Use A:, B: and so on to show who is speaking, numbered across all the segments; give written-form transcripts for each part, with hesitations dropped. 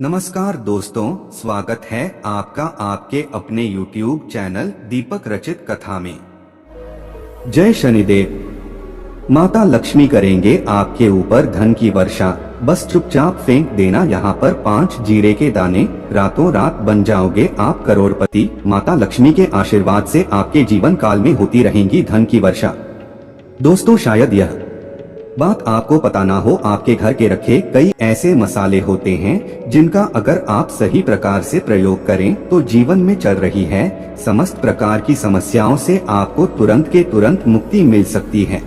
A: नमस्कार दोस्तों, स्वागत है आपका आपके अपने YouTube चैनल दीपक रचित कथा में। जय शनिदेव। माता लक्ष्मी करेंगे आपके ऊपर धन की वर्षा, बस चुपचाप फेंक देना यहाँ पर 5 जीरे के दाने, रातों रात बन जाओगे आप करोड़पति। माता लक्ष्मी के आशीर्वाद से आपके जीवन काल में होती रहेंगी धन की वर्षा। दोस्तों, शायद यह बात आपको पता ना हो, आपके घर के रखे कई ऐसे मसाले होते हैं जिनका अगर आप सही प्रकार से प्रयोग करें तो जीवन में चल रही है समस्त प्रकार की समस्याओं से आपको तुरंत के तुरंत मुक्ति मिल सकती है।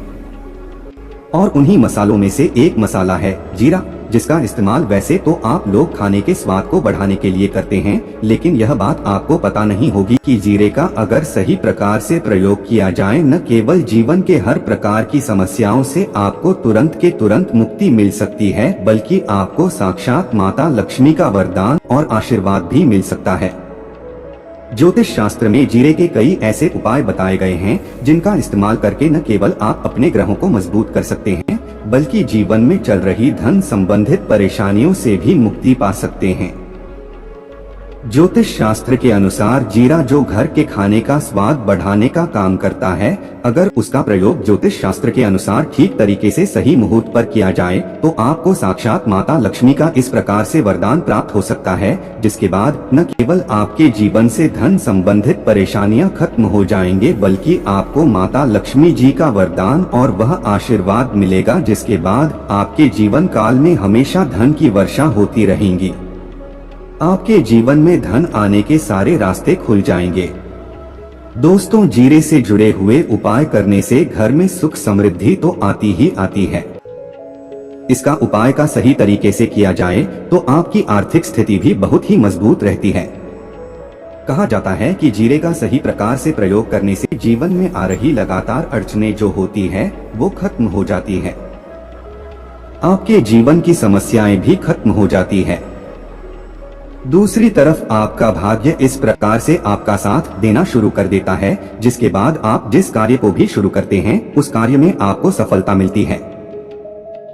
A: और उन्हीं मसालों में से एक मसाला है जीरा, जिसका इस्तेमाल वैसे तो आप लोग खाने के स्वाद को बढ़ाने के लिए करते हैं, लेकिन यह बात आपको पता नहीं होगी कि जीरे का अगर सही प्रकार से प्रयोग किया जाए, न केवल जीवन के हर प्रकार की समस्याओं से आपको तुरंत के तुरंत मुक्ति मिल सकती है, बल्कि आपको साक्षात माता लक्ष्मी का वरदान और आशीर्वाद भी मिल सकता है। ज्योतिष शास्त्र में जीरे के कई ऐसे उपाय बताए गए हैं जिनका इस्तेमाल करके न केवल आप अपने ग्रहों को मजबूत कर सकते हैं, बल्कि जीवन में चल रही धन संबंधित परेशानियों से भी मुक्ति पा सकते हैं। ज्योतिष शास्त्र के अनुसार जीरा जो घर के खाने का स्वाद बढ़ाने का काम करता है, अगर उसका प्रयोग ज्योतिष शास्त्र के अनुसार ठीक तरीके से सही मुहूर्त पर किया जाए तो आपको साक्षात माता लक्ष्मी का इस प्रकार से वरदान प्राप्त हो सकता है, जिसके बाद न केवल आपके जीवन से धन संबंधित परेशानियां खत्म हो जाएंगे, बल्कि आपको माता लक्ष्मी जी का वरदान और वह आशीर्वाद मिलेगा, जिसके बाद आपके जीवन काल में हमेशा धन की वर्षा होती रहेंगी। आपके जीवन में धन आने के सारे रास्ते खुल जाएंगे। दोस्तों, जीरे से जुड़े हुए उपाय करने से घर में सुख समृद्धि तो आती ही आती है। इसका उपाय का सही तरीके से किया जाए तो आपकी आर्थिक स्थिति भी बहुत ही मजबूत रहती है। कहा जाता है कि जीरे का सही प्रकार से प्रयोग करने से जीवन में आ रही लगातार अड़चनें जो होती है वो खत्म हो जाती है। आपके जीवन की समस्याएं भी खत्म हो जाती है। दूसरी तरफ आपका भाग्य इस प्रकार से आपका साथ देना शुरू कर देता है, जिसके बाद आप जिस कार्य को भी शुरू करते हैं उस कार्य में आपको सफलता मिलती है।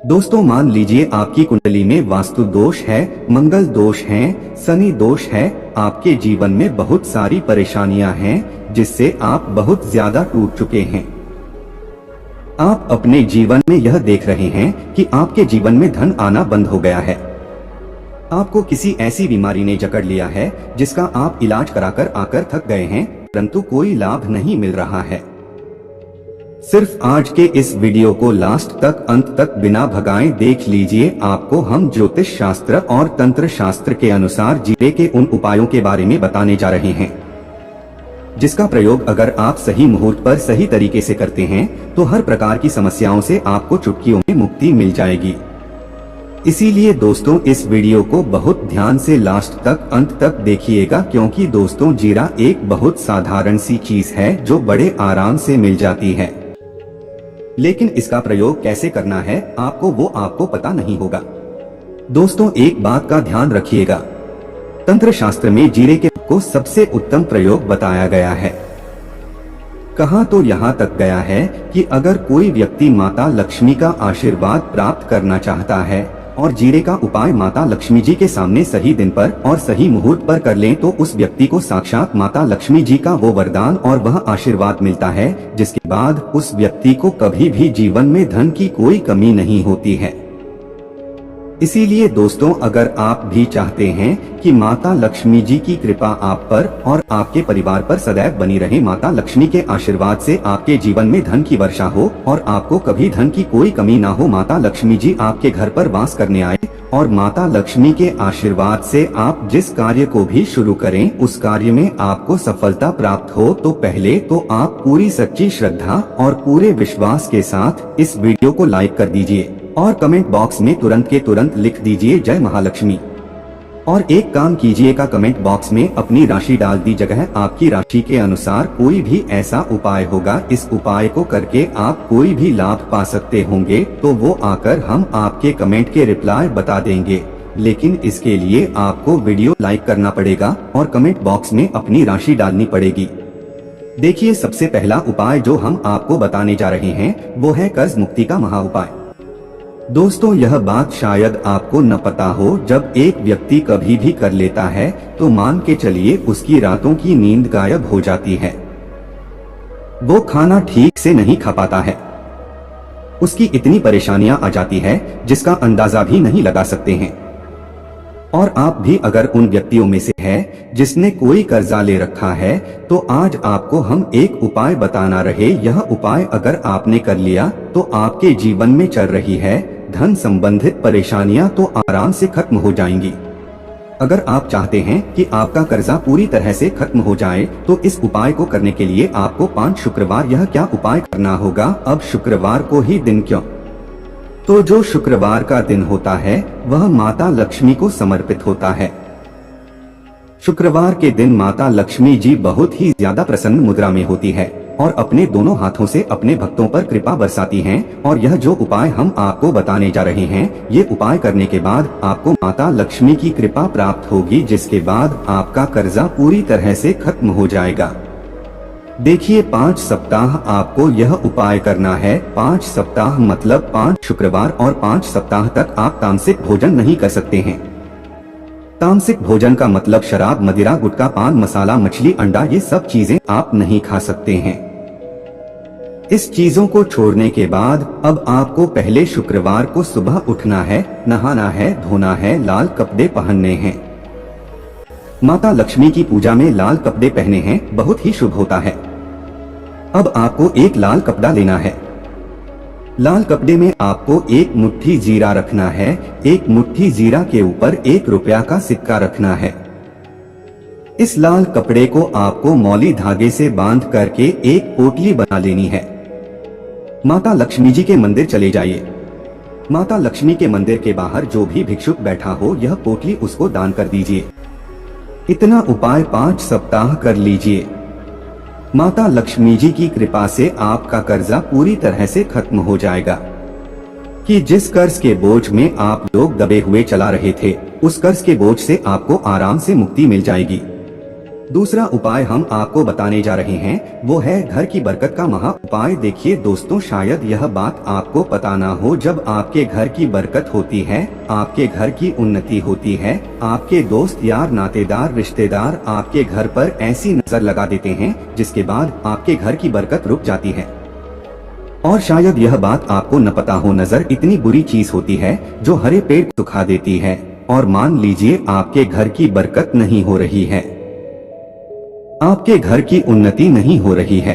A: दोस्तों, मान लीजिए आपकी कुंडली में वास्तु दोष है, मंगल दोष है, शनि दोष है, आपके जीवन में बहुत सारी परेशानियां हैं जिससे आप बहुत ज्यादा टूट चुके हैं। आप अपने जीवन में यह देख रहे हैं कि आपके जीवन में धन आना बंद हो गया है। आपको किसी ऐसी बीमारी ने जकड़ लिया है जिसका आप इलाज कराकर आकर थक गए हैं, परंतु कोई लाभ नहीं मिल रहा है। सिर्फ आज के इस वीडियो को लास्ट तक अंत तक बिना भगाए देख लीजिए। आपको हम ज्योतिष शास्त्र और तंत्र शास्त्र के अनुसार जीरे के उन उपायों के बारे में बताने जा रहे हैं जिसका प्रयोग अगर आप सही मुहूर्त पर सही तरीके से करते हैं तो हर प्रकार की समस्याओं से आपको चुटकियों में मुक्ति मिल जाएगी। इसीलिए दोस्तों, इस वीडियो को बहुत ध्यान से लास्ट तक अंत तक देखिएगा, क्योंकि दोस्तों जीरा एक बहुत साधारण सी चीज है जो बड़े आराम से मिल जाती है, लेकिन इसका प्रयोग कैसे करना है आपको पता नहीं होगा। दोस्तों, एक बात का ध्यान रखिएगा, तंत्र शास्त्र में जीरे के को सबसे उत्तम प्रयोग बताया गया है। कहा तो यहाँ तक गया है कि अगर कोई व्यक्ति माता लक्ष्मी का आशीर्वाद प्राप्त करना चाहता है और जीरे का उपाय माता लक्ष्मी जी के सामने सही दिन पर और सही मुहूर्त पर कर लें तो उस व्यक्ति को साक्षात माता लक्ष्मी जी का वो वरदान और वह आशीर्वाद मिलता है, जिसके बाद उस व्यक्ति को कभी भी जीवन में धन की कोई कमी नहीं होती है। इसीलिए दोस्तों, अगर आप भी चाहते हैं कि माता लक्ष्मी जी की कृपा आप पर और आपके परिवार पर सदैव बनी रहे, माता लक्ष्मी के आशीर्वाद से आपके जीवन में धन की वर्षा हो और आपको कभी धन की कोई कमी ना हो, माता लक्ष्मी जी आपके घर पर वास करने आए और माता लक्ष्मी के आशीर्वाद से आप जिस कार्य को भी शुरू करें उस कार्य में आपको सफलता प्राप्त हो, तो पहले तो आप पूरी सच्ची श्रद्धा और पूरे विश्वास के साथ इस वीडियो को लाइक कर दीजिए और कमेंट बॉक्स में तुरंत के तुरंत लिख दीजिए जय महालक्ष्मी। और एक काम कीजिएगा, कमेंट बॉक्स में अपनी राशि डाल दी जगह आपकी राशि के अनुसार कोई भी ऐसा उपाय होगा, इस उपाय को करके आप कोई भी लाभ पा सकते होंगे, तो वो आकर हम आपके कमेंट के रिप्लाई बता देंगे। लेकिन इसके लिए आपको वीडियो लाइक करना पड़ेगा और कमेंट बॉक्स में अपनी राशि डालनी पड़ेगी। देखिए, सबसे पहला उपाय जो हम आपको बताने जा रहे हैं वो है कर्ज मुक्ति का महा उपाय। दोस्तों, यह बात शायद आपको न पता हो, जब एक व्यक्ति कभी भी कर लेता है तो मान के चलिए उसकी रातों की नींद गायब हो जाती है। वो खाना ठीक से नहीं खा पाता है, उसकी इतनी परेशानियां आ जाती है जिसका अंदाजा भी नहीं लगा सकते हैं। और आप भी अगर उन व्यक्तियों में से है जिसने कोई कर्जा ले रखा है, तो आज आपको हम एक उपाय बताना रहे। यह उपाय अगर आपने कर लिया तो आपके जीवन में चल रही है धन संबंधित परेशानियां तो आराम से खत्म हो जाएंगी। अगर आप चाहते हैं कि आपका कर्जा पूरी तरह से खत्म हो जाए, तो इस उपाय को करने के लिए आपको 5 शुक्रवार यह क्या उपाय करना होगा। अब शुक्रवार को ही दिन क्यों? तो जो शुक्रवार का दिन होता है वह माता लक्ष्मी को समर्पित होता है। शुक्रवार के दिन माता लक्ष्मी जी बहुत ही ज्यादा प्रसन्न मुद्रा में होती है और अपने दोनों हाथों से अपने भक्तों पर कृपा बरसाती हैं। और यह जो उपाय हम आपको बताने जा रहे हैं, ये उपाय करने के बाद आपको माता लक्ष्मी की कृपा प्राप्त होगी, जिसके बाद आपका कर्जा पूरी तरह से खत्म हो जाएगा। देखिए, 5 सप्ताह आपको यह उपाय करना है। 5 सप्ताह मतलब 5 शुक्रवार और 5 सप्ताह तक आप तामसिक भोजन नहीं कर सकते हैं। तामसिक भोजन का मतलब शराब, मदिरा, गुटखा, पान मसाला, मछली, अंडा, ये सब चीजें आप नहीं खा सकते हैं। इस चीजों को छोड़ने के बाद अब आपको पहले शुक्रवार को सुबह उठना है, नहाना है, धोना है, लाल कपड़े पहनने हैं। माता लक्ष्मी की पूजा में लाल कपड़े पहने हैं बहुत ही शुभ होता है। अब आपको एक लाल कपड़ा लेना है। लाल कपड़े में आपको 1 मुट्ठी जीरा रखना है। 1 मुट्ठी जीरा के ऊपर 1 रुपया का सिक्का रखना है। इस लाल कपड़े को आपको मौली धागे से बांध करके एक पोटली बना लेनी है। माता लक्ष्मी जी के मंदिर चले जाइए। माता लक्ष्मी के मंदिर के बाहर जो भी भिक्षुक बैठा हो, यह पोटली उसको दान कर दीजिए। इतना उपाय 5 सप्ताह कर लीजिए। माता लक्ष्मी जी की कृपा से आपका कर्जा पूरी तरह से खत्म हो जाएगा। कि जिस कर्ज के बोझ में आप लोग दबे हुए चला रहे थे, उस कर्ज के बोझ से आपको आराम से मुक्ति मिल जाएगी। दूसरा उपाय हम आपको बताने जा रहे हैं, वो है घर की बरकत का महा उपाय। देखिए दोस्तों, शायद यह बात आपको पता ना हो, जब आपके घर की बरकत होती है, आपके घर की उन्नति होती है, आपके दोस्त यार नातेदार रिश्तेदार आपके घर पर ऐसी नजर लगा देते हैं जिसके बाद आपके घर की बरकत रुक जाती है। और शायद यह बात आपको न पता हो, नजर इतनी बुरी चीज होती है जो हरे पेड़ सुखा देती है। और मान लीजिए आपके घर की बरकत नहीं हो रही है, आपके घर की उन्नति नहीं हो रही है।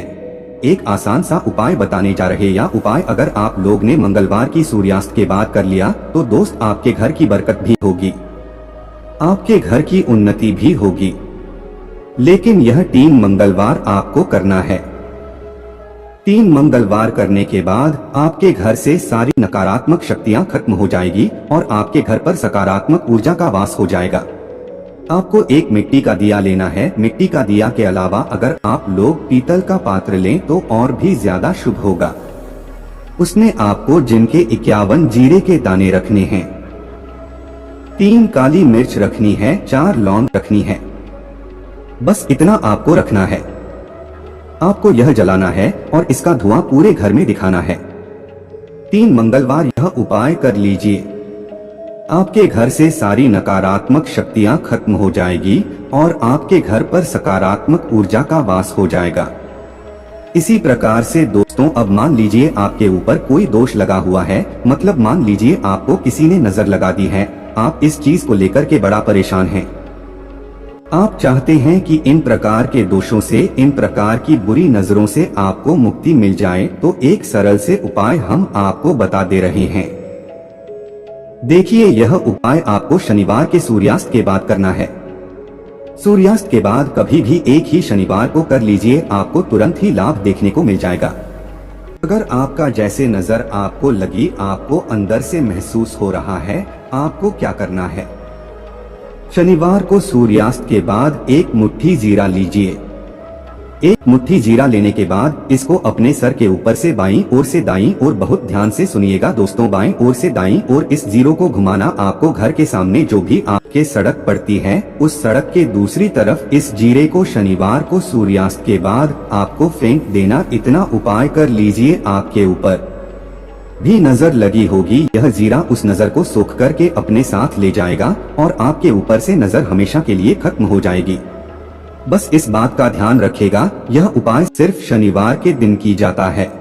A: एक आसान सा उपाय बताने जा रहे। या उपाय अगर आप लोग ने मंगलवार की सूर्यास्त के बाद कर लिया तो दोस्त आपके घर की बरकत भी होगी, आपके घर की उन्नति भी होगी। लेकिन यह 3 मंगलवार आपको करना है। 3 मंगलवार करने के बाद आपके घर से सारी नकारात्मक शक्तियां खत्म हो जाएगी और आपके घर पर सकारात्मक ऊर्जा का वास हो जाएगा। आपको एक मिट्टी का दिया लेना है। मिट्टी का दिया के अलावा अगर आप लोग पीतल का पात्र लें तो और भी ज्यादा शुभ होगा। उसमें आपको जिनके 51 जीरे के दाने रखने हैं, 3 काली मिर्च रखनी है, 4 लौंग रखनी है। बस इतना आपको रखना है। आपको यह जलाना है और इसका धुआं पूरे घर में दिखाना है। 3 मंगलवार यह उपाय कर लीजिए। आपके घर से सारी नकारात्मक शक्तियां खत्म हो जाएगी और आपके घर पर सकारात्मक ऊर्जा का वास हो जाएगा। इसी प्रकार से दोस्तों, अब मान लीजिए आपके ऊपर कोई दोष लगा हुआ है, मतलब मान लीजिए आपको किसी ने नजर लगा दी है, आप इस चीज को लेकर के बड़ा परेशान हैं। आप चाहते हैं कि इन प्रकार के दोषों से, इन प्रकार की बुरी नजरों से आपको मुक्ति मिल जाए, तो एक सरल से उपाय हम आपको बता दे रहे हैं। देखिए, यह उपाय आपको शनिवार के सूर्यास्त के बाद करना है। सूर्यास्त के बाद कभी भी एक ही शनिवार को कर लीजिए, आपको तुरंत ही लाभ देखने को मिल जाएगा। अगर आपका जैसे नजर आपको लगी, आपको अंदर से महसूस हो रहा है, आपको क्या करना है? शनिवार को सूर्यास्त के बाद 1 मुट्ठी जीरा लीजिए। 1 मुट्ठी जीरा लेने के बाद इसको अपने सर के ऊपर से बाईं ओर से दाईं ओर, बहुत ध्यान से सुनिएगा दोस्तों, बाईं ओर से दाईं ओर इस जीरो को घुमाना। आपको घर के सामने जो भी आपके सड़क पड़ती है, उस सड़क के दूसरी तरफ इस जीरे को शनिवार को सूर्यास्त के बाद आपको फेंक देना। इतना उपाय कर लीजिए आपके ऊपर भी नजर लगी होगी, यह जीरा उस नजर को सोख करके अपने साथ ले जाएगा और आपके ऊपर से नजर हमेशा के लिए खत्म हो जाएगी। बस इस बात का ध्यान रखिएगा, यह उपाय सिर्फ शनिवार के दिन की जाता है।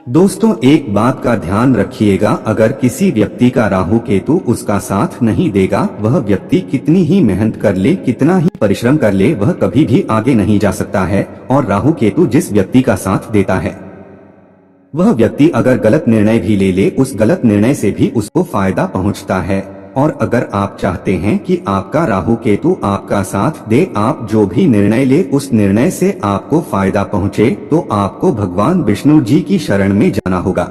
A: दोस्तों, एक बात का ध्यान रखिएगा, अगर किसी व्यक्ति का राहु केतु उसका साथ नहीं देगा, वह व्यक्ति कितनी ही मेहनत कर ले, कितना ही परिश्रम कर ले, वह कभी भी आगे नहीं जा सकता है। और राहु केतु जिस व्यक्ति का साथ देता है, वह व्यक्ति अगर गलत निर्णय भी ले ले, उस गलत निर्णय से भी उसको फायदा पहुंचता है। और अगर आप चाहते हैं कि आपका राहु केतु आपका साथ दे, आप जो भी निर्णय ले उस निर्णय से आपको फायदा पहुंचे, तो आपको भगवान विष्णु जी की शरण में जाना होगा।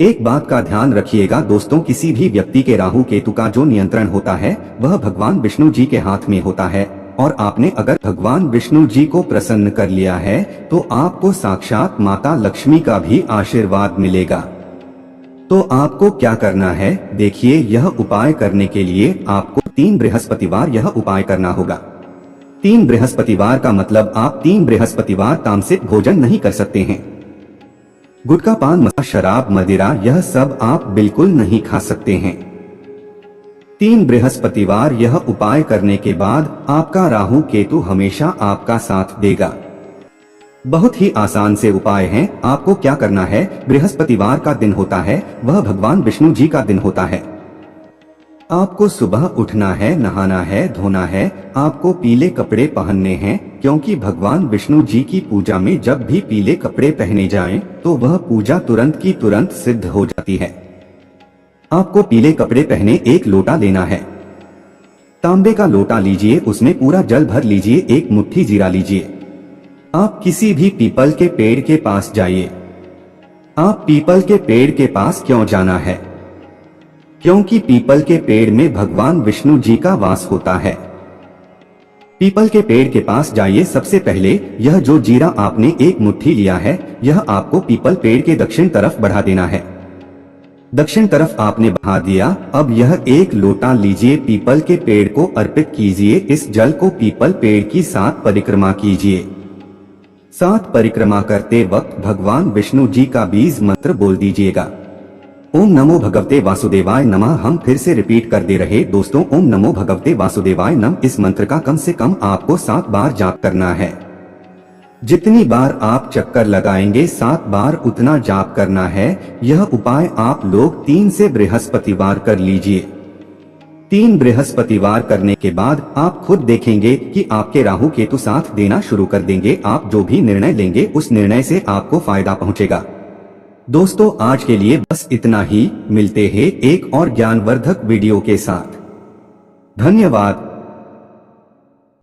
A: एक बात का ध्यान रखिएगा दोस्तों, किसी भी व्यक्ति के राहु केतु का जो नियंत्रण होता है वह भगवान विष्णु जी के हाथ में होता है। और आपने अगर भगवान विष्णु जी को प्रसन्न कर लिया है तो आपको साक्षात माता लक्ष्मी का भी आशीर्वाद मिलेगा। तो आपको क्या करना है, देखिए, यह उपाय करने के लिए आपको 3 बृहस्पतिवार यह उपाय करना होगा। 3 बृहस्पतिवार का मतलब आप 3 बृहस्पतिवार तामसिक भोजन नहीं कर सकते हैं। गुटखा, पान मसाला, शराब, मदिरा, यह सब आप बिल्कुल नहीं खा सकते हैं। 3 बृहस्पतिवार यह उपाय करने के बाद आपका राहु केतु हमेशा आपका साथ देगा। बहुत ही आसान से उपाय हैं। आपको क्या करना है, बृहस्पतिवार का दिन होता है वह भगवान विष्णु जी का दिन होता है। आपको सुबह उठना है, नहाना है, धोना है, आपको पीले कपड़े पहनने हैं, क्योंकि भगवान विष्णु जी की पूजा में जब भी पीले कपड़े पहने जाएं, तो वह पूजा तुरंत की तुरंत सिद्ध हो जाती है। आपको पीले कपड़े पहने एक लोटा लेना है, तांबे का लोटा लीजिए, उसमें पूरा जल भर लीजिए, एक मुट्ठी जीरा लीजिए। आप किसी भी पीपल के पेड़ के पास जाइए। आप पीपल के पेड़ के पास क्यों जाना है, क्योंकि पीपल के पेड़ में भगवान विष्णु जी का वास होता है। पीपल के पेड़ के पास जाइए। सबसे पहले यह जो जीरा आपने एक मुट्ठी लिया है, यह आपको पीपल पेड़ के दक्षिण तरफ बढ़ा देना है। दक्षिण तरफ आपने बढ़ा दिया। अब यह एक लोटा लीजिए, पीपल के पेड़ को अर्पित कीजिए। इस जल को पीपल पेड़ की 7 परिक्रमा कीजिए। 7 परिक्रमा करते वक्त भगवान विष्णु जी का बीज मंत्र बोल दीजिएगा। ओम नमो भगवते वासुदेवाय नमः। हम फिर से रिपीट कर दे रहे दोस्तों, ओम नमो भगवते वासुदेवाय नमः। इस मंत्र का कम से कम आपको 7 बार जाप करना है। जितनी बार आप चक्कर लगाएंगे 7 बार उतना जाप करना है। यह उपाय आप लोग 3 से बृहस्पतिवार कर लीजिए। 3 बृहस्पतिवार करने के बाद आप खुद देखेंगे कि आपके राहु केतु साथ देना शुरू कर देंगे। आप जो भी निर्णय लेंगे उस निर्णय से आपको फायदा पहुंचेगा। दोस्तों, आज के लिए बस इतना ही। मिलते हैं एक और ज्ञानवर्धक वीडियो के साथ। धन्यवाद।